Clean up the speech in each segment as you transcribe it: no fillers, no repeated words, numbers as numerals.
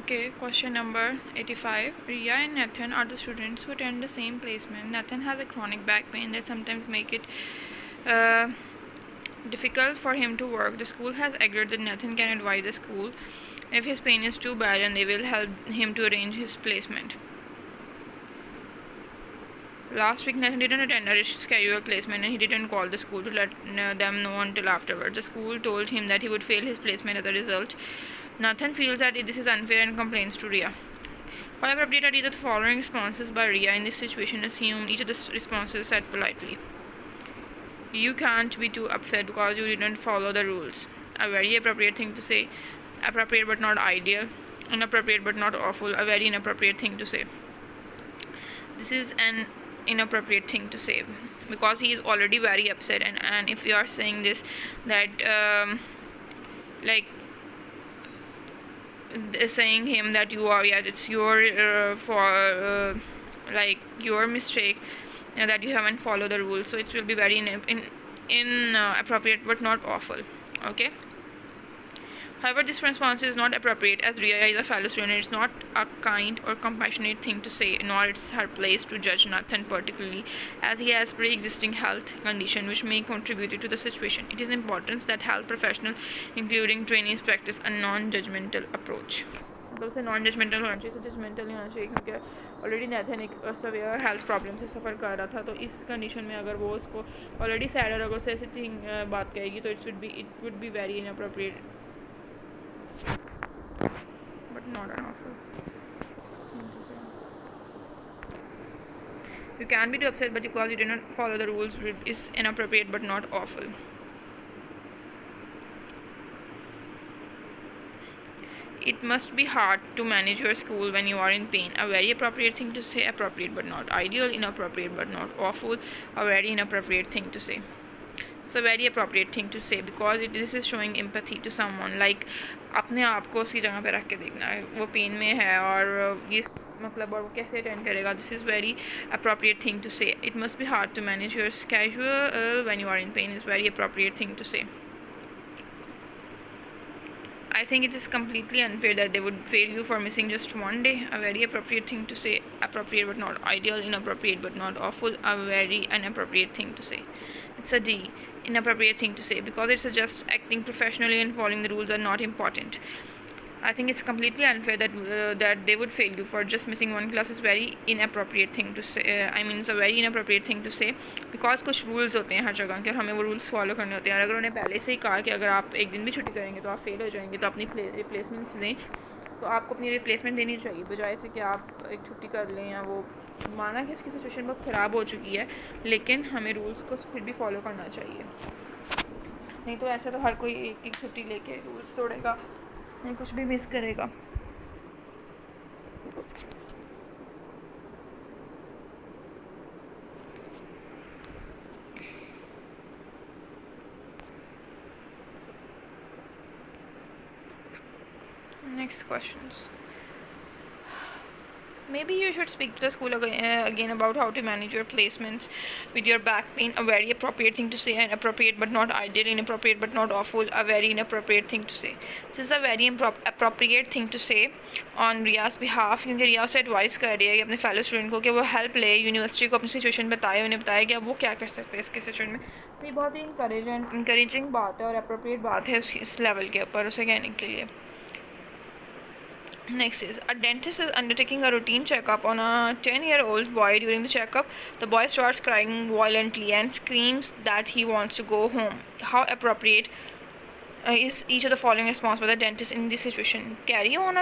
Okay, question number 85. Ria and Nathan are the students who attend the same placement. Nathan has a chronic back pain that sometimes make it uh, difficult for him to work. The school has agreed that Nathan can advise the school if his pain is too bad, and they will help him to arrange his placement. Last week, Nathan didn't attend a scheduled placement and he didn't call the school to let them know until afterward. The school told him that he would fail his placement as a result. Nathan feels that this is unfair and complains to Ria. However, appropriate are either the following responses by Ria in this situation assumed. Each of the responses said politely. You can't be too upset because you didn't follow the rules. A very appropriate thing to say. Appropriate but not ideal. Inappropriate but not awful. A very inappropriate thing to say. This is an inappropriate thing to say because he is already very upset, and if you are saying this that saying him that you are, yeah, it's your your mistake that you haven't followed the rules, so it will be very inappropriate but not awful. Okay. However, this response is not appropriate as Ria is a fellow student. It's not a kind or compassionate thing to say, nor it's her place to judge Nathan particularly as he has pre-existing health condition which may contribute to the situation. It is important that health professionals, including trainees, practice a non-judgmental approach. मतलब उसे non judgemental होना चाहिए, judgemental नहीं होना चाहिए, क्योंकि already Nathan एक severe health problem से सफ़र कर रहा था, तो इस कंडीशन में अगर वो उसको ऑलरेडी सैड और अगर उसे ऐसी थिंग बात कहेगी तो it would be very inappropriate but not an awful. You can be too upset but because you did not follow the rules is inappropriate but not awful. It must be hard to manage your school when you are in pain. A very appropriate thing to say. Appropriate but not ideal. Inappropriate but not awful. A very inappropriate thing to say. It's a very appropriate thing to say because this is showing empathy to someone. Like अपने आप को उसकी जगह पे रख के देखना है, वो पेन में है और ये मतलब और वो कैसे अटेंड करेगा. This is very appropriate thing to say. It must be hard to manage your schedule when you are in pain is very appropriate thing to say. I think it is completely unfair that they would fail you for missing just one day. A very appropriate thing to say. Appropriate but not ideal. Inappropriate but not awful. A very inappropriate thing to say. It's a D. Inappropriate thing to say because it's just acting professionally and following the rules are not important. I think it's completely unfair that they would fail you for just missing one class is very inappropriate thing to say. It's a very inappropriate thing to say because कुछ rules होते हैं हर जगह के और हमें वो rules follow करने होते हैं. और अगर उन्हें पहले से ही कहा कि अगर आप एक दिन भी छुट्टी करेंगे तो आप फेल हो जाएंगे, तो अपनी रिप्लेसमेंट्स दें, तो आपको अपनी रिप्लेसमेंट देनी चाहिए बजाय से कि आप एक छुट्टी कर लें. या वो माना कि उसकी सिचुएशन बहुत ख़राब हो चुकी है, लेकिन हमें रूल्स को फिर भी फॉलो करना चाहिए. नहीं तो ऐसे तो हर कोई एक एक छुट्टी लेके रूल्स तोड़ेगा, नहीं कुछ भी मिस करेगा. Next questions. Maybe you should speak to the school again about how to manage your placements with your back pain. A very appropriate thing to say. An appropriate but not ideal. Inappropriate but not awful. A very inappropriate thing to say. This is a very appropriate thing to say on Ria's behalf, क्योंकि रिया उसे advice कर रही है अपने fellow student को कि वो help ले, यूनिवर्सिटी को अपनी सिचुएशन बताए, उन्हें बताया कि अब वो क्या कर सकते हैं इसके सिचुएशन में. तो ये बहुत ही इंकरेजिंग बात है और अप्रोप्रिएट बात है इस लेवल के ऊपर उसे कहने के लिए. Next is, a dentist is undertaking a routine checkup on a 10-year-old boy. During the checkup, the boy starts crying violently and screams that he wants to go home. How appropriate is each of the following response by the dentist in this situation? Carry on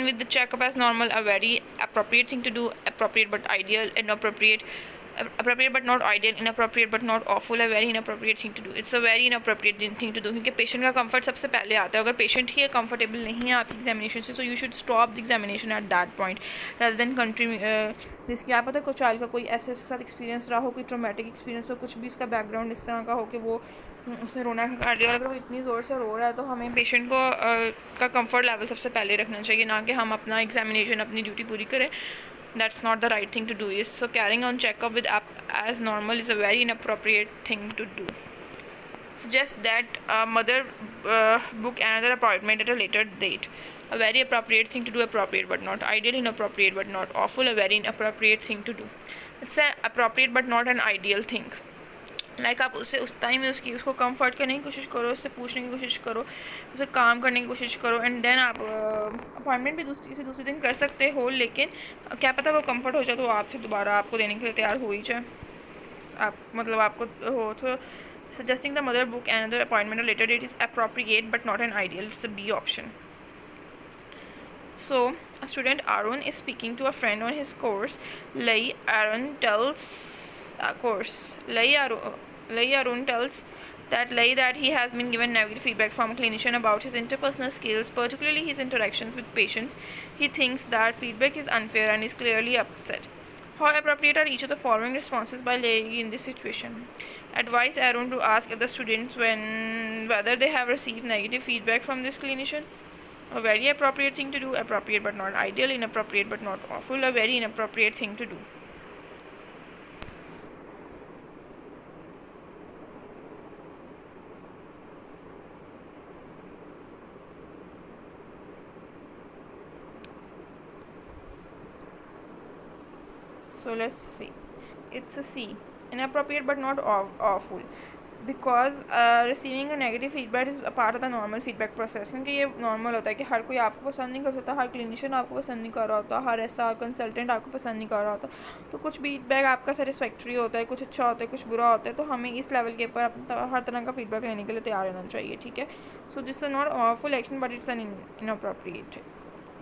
with the checkup as normal. A very appropriate thing to do. Appropriate but ideal. Inappropriate. Appropriate but not ideal. Inappropriate but not awful. A very inappropriate thing to do. It's a very inappropriate thing to do क्योंकि patient का comfort सबसे पहले आता है. अगर patient ही comfortable नहीं है आपकी एग्जामिनेशन से, तो you should stop the examination at that point rather than continue. जिसकी आप पता है कोई चाइल्ड का कोई ऐसे उसके साथ एक्सपीरियंस रहा हो, कोई ट्रोमेटिक एक्सपीरियंस हो, कुछ भी उसका बैकग्राउंड इस तरह का हो कि वो उसे रोना काट लिया, और अगर वो इतनी ज़ोर से रो रहा है तो हमें पेशेंट को का कंफर्ट लेवल सबसे पहले रखना चाहिए, ना कि हम अपना एग्जामिनेशन अपनी ड्यूटी पूरी करें. That's not the right thing to do. So carrying on checkup with as normal is a very inappropriate thing to do. Suggest that mother book another appointment at a later date. a very appropriate thing to do, appropriate but not ideal, inappropriate but not awful, a very inappropriate thing to do. It's an appropriate but not an ideal thing. Like आप उससे उस time में उसको comfort करने की कोशिश करो, उससे पूछने की कोशिश करो, उसे काम करने की कोशिश करो, एंड देन आप अपॉइंटमेंट भी दूसरे दिन कर सकते हो, लेकिन क्या पता वो कंफर्ट हो जाए तो आपसे दोबारा आपको देने के लिए तैयार हो ही जाए, आप मतलब आपको हो तो suggesting the mother book another appointment or later date is appropriate but not an ideal. It's a B option. So a student Arun is speaking to a friend on his course. Lai Arun tells that he has been given negative feedback from a clinician about his interpersonal skills, particularly his interactions with patients. He thinks that feedback is unfair and is clearly upset. How appropriate are each of the following responses by Lai in this situation? Advise Arun to ask other students whether they have received negative feedback from this clinician. A very appropriate thing to do, appropriate but not ideal, inappropriate but not awful, a very inappropriate thing to do. So let's see. It's a C. Inappropriate but not awful. Because receiving a negative feedback is part of the normal feedback process, क्योंकि ये normal होता है कि हर कोई आपको पसंद नहीं कर सकता, हर क्लिनिशियन आपको पसंद नहीं कर रहा होता, हर ऐसा कंसल्टेंट आपको पसंद नहीं कर रहा होता, तो कुछ फीडबैक आपका सेटिस्फैक्ट्री होता है, कुछ अच्छा होता है, कुछ बुरा होता है, तो हमें इस लेवल के ऊपर हर तरह का फीडबैक लेने के लिए तैयार रहना चाहिए, ठीक है. So this is not awful action but it's an inappropriate.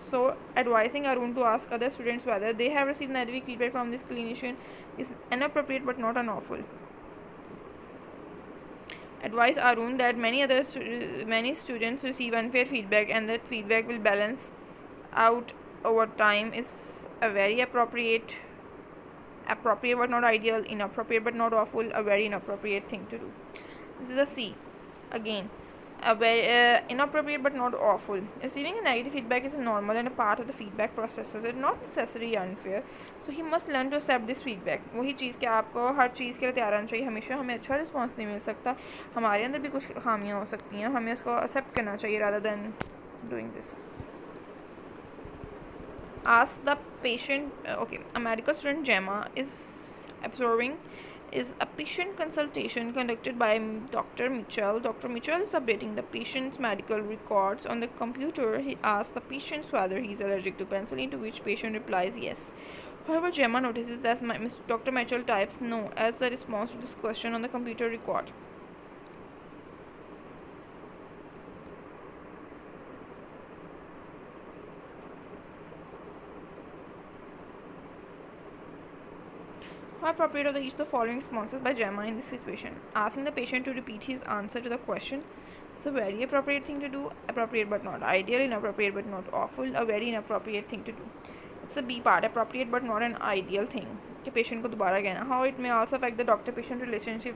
So advising Arun to ask other students whether they have received negative feedback from this clinician is inappropriate but not unlawful. Advise Arun that many students receive unfair feedback and that feedback will balance out over time is a very appropriate but not ideal, inappropriate but not awful, a very inappropriate thing to do. This is a C. Again, a very inappropriate but not awful. Receiving a negative feedback is normal and a part of the feedback processes. It's not necessarily unfair. So he must learn to accept this feedback. वही चीज़ कि आपको हर चीज़ के लिए तैयार रहना चाहिए. हमेशा हमें अच्छा रिस्पॉन्स नहीं मिल सकता, हमारे अंदर भी कुछ खामियाँ हो सकती हैं, हमें उसको एक्सेप्ट करना चाहिए rather than doing this. Ask the patient. Okay, a medical student Gemma is a patient consultation conducted by Dr. Mitchell. Dr. Mitchell is updating the patient's medical records on the computer. He asks the patient whether he is allergic to penicillin, to which patient replies yes. However, Gemma notices that Dr. Mitchell types no as the response to this question on the computer record. How appropriate are each of the following responses by Gemma in this situation? Asking the patient to repeat his answer to the question is a very appropriate thing to do, appropriate but not ideal, inappropriate but not awful, a very inappropriate thing to do. It's a B part, appropriate but not an ideal thing. कि patient को दोबारा कहना. How it may also affect the doctor patient relationship,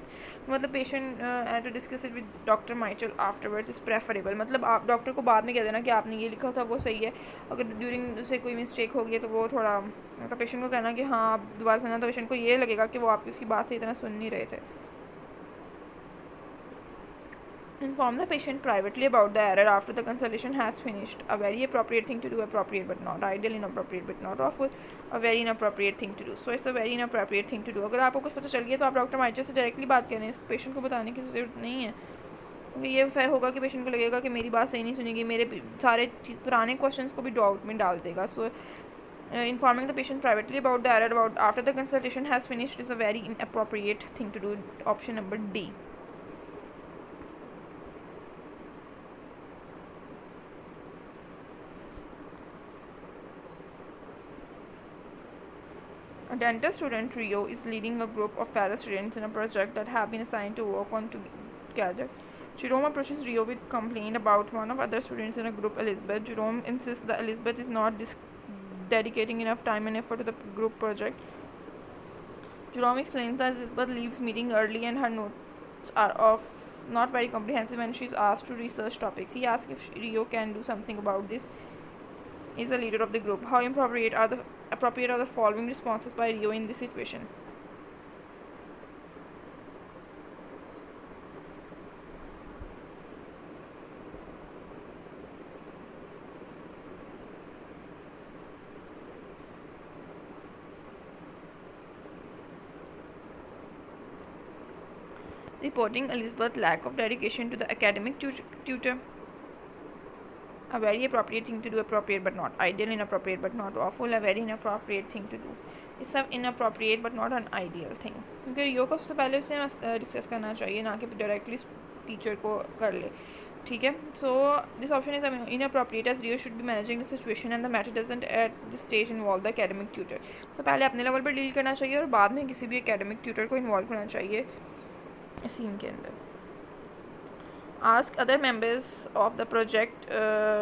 मतलब patient to discuss it with doctor Michael afterwards is preferable. मतलब आप doctor को बाद में कह देना कि आपने ये लिखा था वो सही है, अगर ड्यूरिंग से कोई मिस्टेक हो गई है तो वो थोड़ा मतलब पेशेंट को कहना कि हाँ आप दोबारा सुना, तो पेशेंट को ये लगेगा कि वो आपकी उसकी बात सही तरह सुन नहीं रहे थे. Inform the patient privately about the error after the consultation has finished. A very appropriate thing to do, appropriate but not ideal, inappropriate but not awful, a very inappropriate thing to do. So it's a very inappropriate thing to do. अगर आपको कुछ पता चल गया तो आप doctor माइचर से directly बात करें, इसको पेशेंट को बताने की ज़रूरत नहीं है, क्योंकि ये होगा कि पेशेंट को लगेगा कि मेरी बात सही नहीं सुनेगी, मेरे सारे पुराने क्वेश्चंस को भी डाउट में डाल देगा. सो informing the patient privately about the error after the consultation has finished is a very inappropriate thing to do. Option number D. A dental student Rio is leading a group of fellow students in a project that have been assigned to work on together. Jerome approaches Rio with complaint about one of other students in a group, Elizabeth. Jerome insists that Elizabeth is not dedicating enough time and effort to the group project. Jerome explains that Elizabeth leaves meeting early and her notes are not very comprehensive when she is asked to research topics. He asks if Rio can do something about this. He is the leader of the group. How appropriate are the following responses by Rio in this situation? Reporting Elizabeth lack of dedication to the academic tutor. A very appropriate thing to do, appropriate but not ideal, inappropriate but not awful, a very inappropriate thing to do. ये सब inappropriate but not an ideal thing, क्योंकि रियो को सबसे पहले उसे discuss करना चाहिए, ना कि डायरेक्टली टीचर को कर ले. ठीक है. So this option is inappropriate as Rio should be managing the situation and the matter doesn't at this stage involve the academic tutor. So पहले अपने लेवल पर डील करना चाहिए और बाद में किसी भी academic tutor को इन्वॉल्व करना चाहिए सीन के अंदर. Ask other members of the project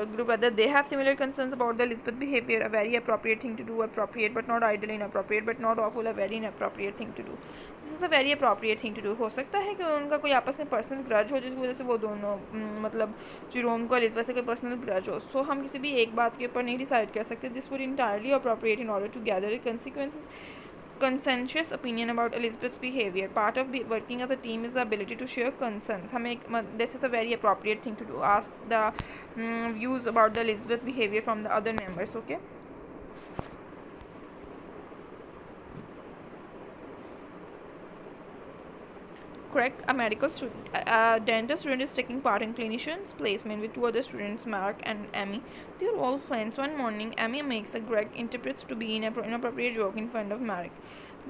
group whether they have similar concerns about the Elizabeth behavior. A very appropriate thing to do, appropriate but not ideal, inappropriate but not awful, a very inappropriate thing to do. This is a very appropriate thing to do. हो सकता है कि उनका कोई आपस में personal grudge हो जिसकी वजह से वो दोनों मतलब जेरोम को एलिज़ाबेथ से कोई पर्सनल ग्रज हो. सो हम किसी भी एक बात के ऊपर नहीं डिसाइड कर सकते. This would entirely appropriate in order to gather consequences consensus opinion about Elizabeth's behavior. Part of working as a team is the ability to share concerns. This is a very appropriate thing to do. Ask the views about the Elizabeth behavior from the other members. Okay. Correct. A medical student, a dental student is taking part in clinician's placement with two other students, Mark and Amy. They are all friends. One morning, Amy makes a Greg interprets to be an inappropriate joke in front of Marek.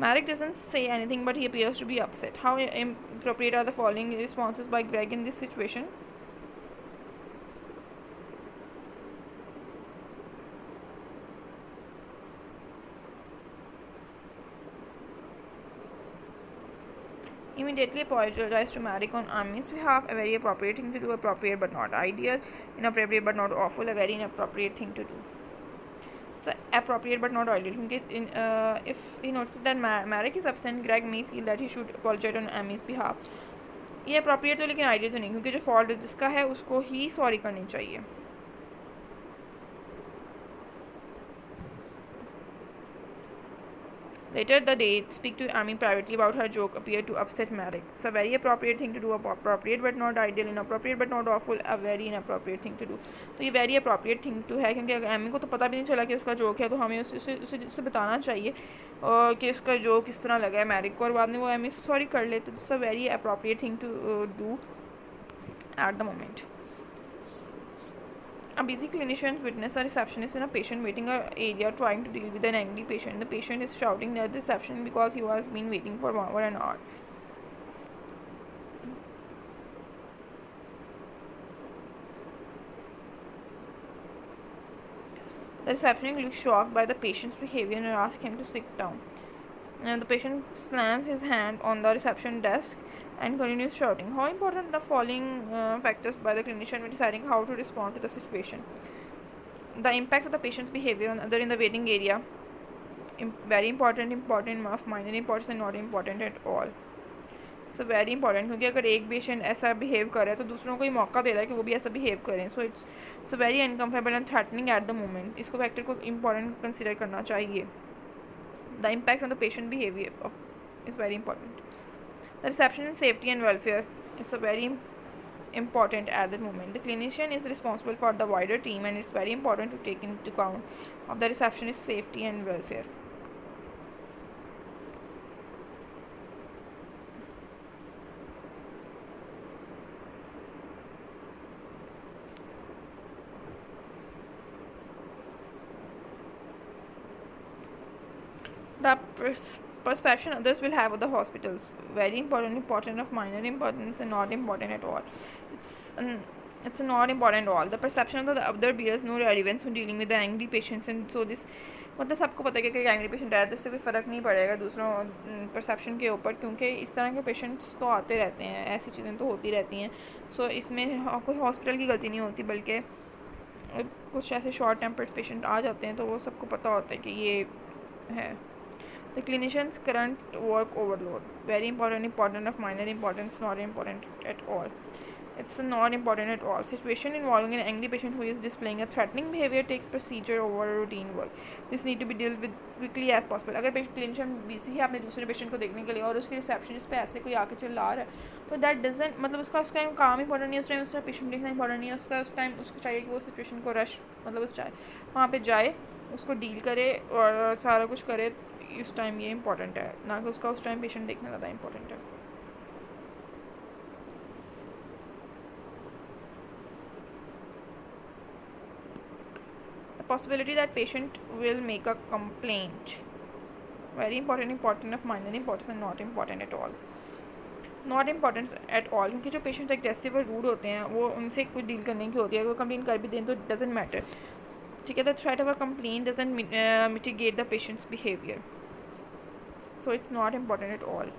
Marek doesn't say anything, but he appears to be upset. How inappropriate are the following responses by Greg in this situation? Immediately apologize to Marek on Amy's behalf. A very appropriate thing to do, appropriate but not ideal, inappropriate but not awful, a very inappropriate thing to do. So appropriate but not ideal. If he notices that Marek is absent, Greg may feel that he should apologize on Amy's behalf. ये appropriate तो लेकिन ideal तो नहीं, क्योंकि जो fault जिसका है उसको ही sorry करनी चाहिए. Later the day, speak to Amy privately about her joke appeared to upset Marek. It's a very appropriate thing to do, appropriate but not ideal, inappropriate but not awful, a very inappropriate thing to do. तो ये very appropriate thing to है, क्योंकि अगर Amy को तो पता भी नहीं चला कि उसका जोक है, तो हमें उसे बताना चाहिए कि उसका जोक किस तरह लगा है मैरिक को, और बाद में वो एमी से सॉरी कर ले. तो this a very appropriate thing to do at the moment. A busy clinician witness a receptionist in a patient waiting area trying to deal with an angry patient. The patient is shouting at the reception because he has been waiting for over an hour. The receptionist looks shocked by the patient's behavior and asks him to sit down. And the patient slams his hand on the reception desk and continues shouting. How important the following factors by the clinician when deciding how to respond to the situation? The impact of the patient's behavior on other in the waiting area. Very important, of minor importance and not important at all. So very important, क्योंकि अगर एक patient ऐसा behave करे तो दूसरों को ही मौका दे रहा है कि वो भी ऐसा बिहेव करें. So it's very uncomfortable and threatening at the moment. इसको फैक्टर को इम्पॉर्टेंट कंसिडर करना चाहिए. The impact on the patient behavior is very important. The reception and safety and welfare is a very important at the moment. The clinician is responsible for the wider team, and it's very important to take into account of the receptionist's safety and welfare. The perception others will have of the hospitals, very important of minor importance and not important at all. It's not important at all. The perception of the other bears no relevance when dealing with the angry patients, and so this मतलब सबको पता है कि angry patient आया तो इससे कोई फ़र्क नहीं पड़ेगा दूसरों परसेप्शन के ऊपर, क्योंकि इस तरह के पेशेंट्स तो आते रहते हैं, ऐसी चीज़ें तो होती रहती हैं. सो इसमें कोई हॉस्पिटल की गलती नहीं होती, बल्कि कुछ ऐसे शॉर्ट टेम्पर्ड पेशेंट आ जाते हैं तो वो सबको पता होता है कि ये है. The clinician's current work overload, very important of minor importance, not important at all. It's not important at all. Situation involving an angry patient who is displaying a threatening behavior takes procedure over routine work. This need to be dealt with quickly as possible. अगर clinician busy है अपने दूसरे patient को देखने के लिए और उसके रिसेप्शनिस्ट पे ऐसे कोई आके चिल्ला रहा है, तो दैट डजंट मतलब उसका उस टाइम काम इंपॉर्टेंट नहीं है, उस टाइम उसका पेशेंट देखना इंपॉर्टेंट नहीं है, उसका उस टाइम उसको चाहिए कि वो सिचुएशन को रश मतलब उस चाहे वहाँ पे जाए, उसको डील करे और सारा कुछ करे. उस टाइम ये इंपॉर्टेंट है, ना कि उसका उस टाइम पेशेंट देखना ज़्यादा इंपॉर्टेंट है. possibility that patient will make a complaint. Very important of minor importance and not important at all. Not important at all, क्योंकि जो पेशेंट्स एग्रेसिव और रूड होते हैं वो उनसे कुछ डील करने की होती है. अगर वो कंप्लेन कर भी दें तो डजेंट मैटर. ठीक है, the threat of a complain doesn't mitigate the patients behaviour, so it's not important at all.